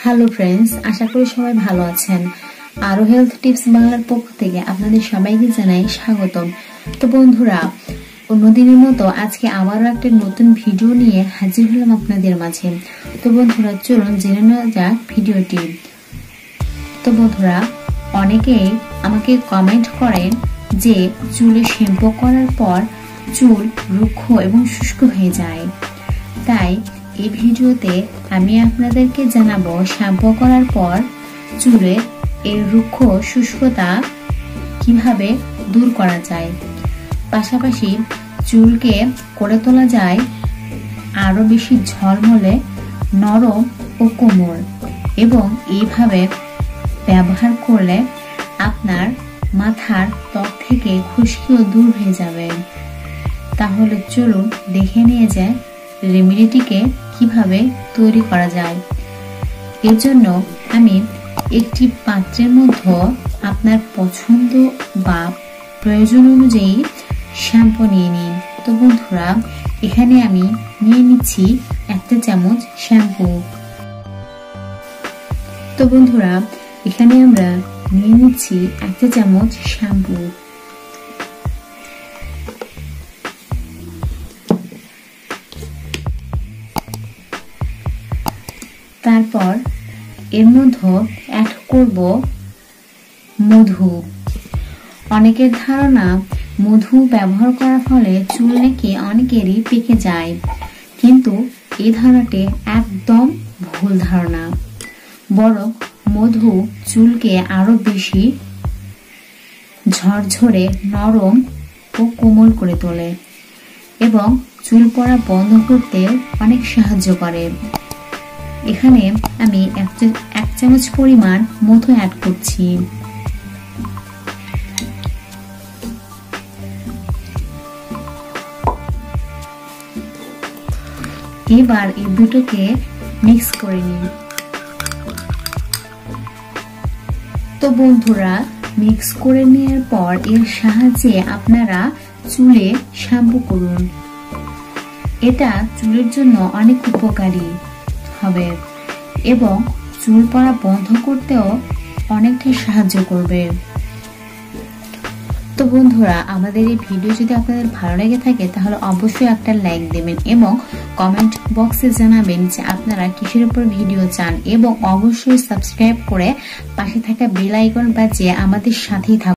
Hello friends, আশা করি সবাই ভালো আছেন। আরো হেলথ টিপস বাংলার পক্ষ থেকে আপনাদের সবাইকে জানাই স্বাগতম। তো বন্ধুরা, অন্যদিনের মতো আজকে আবারও একটা নতুন ভিডিও নিয়ে হাজির হলাম আপনাদের মাঝে। তো বন্ধুরা, চলুন জেনে নেওয়া যাক ভিডিওটি। তো বন্ধুরা, অনেকেই আমাকে কমেন্ট করেন যে চুলে শ্যাম্পু করার পর চুল রুক্ষ এবং শুষ্ক হয়ে যায়। তাই এই ভিডিওতে আমি আপনাদেরকে জানাবো শ্যাম্পু করার পর চুলের এই রুক্ষ শুষ্কতা কিভাবে দূর করা যায়। পাশাপাশি চুলকে করে তোলা যায় আরো বেশি ঝলমলে, নরম ও কোমল, এবং এইভাবে ব্যবহার করলে আপনার মাথার ত্বক থেকে খুশকিও দূর হয়ে যাবে। তাহলে চলুন দেখে নিয়ে যায় রেমেডিটিকে কিভাবে তৈরি করা যায়। এর জন্য আমি একটি পাত্রের মধ্যে আপনার পছন্দ বা প্রয়োজন অনুযায়ী শ্যাম্পু নিয়ে নিন। তো বন্ধুরা, এখানে আমি নিয়ে নিচ্ছি 1 চামচ শ্যাম্পু। তো বন্ধুরা, এখানে আমরা নিয়ে নিচ্ছি 1 চামচ শ্যাম্পু। তারপর এর মধ্যে অ্যাড করব মধু। অনেকের ধারণা মধু ব্যবহার করার ফলে চুল নাকি অনেকেরই পেকে যায়, কিন্তু এই ধারণাটি একদম ভুল ধারণা। বরং মধু চুলকে আরো বেশি ঝরঝরে, নরম ও কোমল করে তোলে এবং চুল পড়া বন্ধ করতে অনেক সাহায্য করে। এখানে আমি 1 চামচ পরিমাণ মধু অ্যাড করছি। এবার এই দুটোকে মিক্স করে নিন। তো বন্ধুরা, মিক্স করে নেওয়ার পর এর সাহায্যে আপনারা চুলে শ্যাম্পু করুন। এটা চুলের জন্য অনেক উপকারী হবে এবং চুল পড়া বন্ধ করতেও অনেকটাই সাহায্য করবে। তো বন্ধুরা, আমাদের এই ভিডিও যদি আপনাদের ভালো লেগে থাকে তাহলে অবশ্যই একটা লাইক দেবেন এবং কমেন্ট বক্সে জানাবেন যে আপনারা কিসের উপর ভিডিও চান, এবং অবশ্যই সাবস্ক্রাইব করে পাশে থাকা বেল আইকন বাজিয়ে আমাদের সাথেই থাকুন।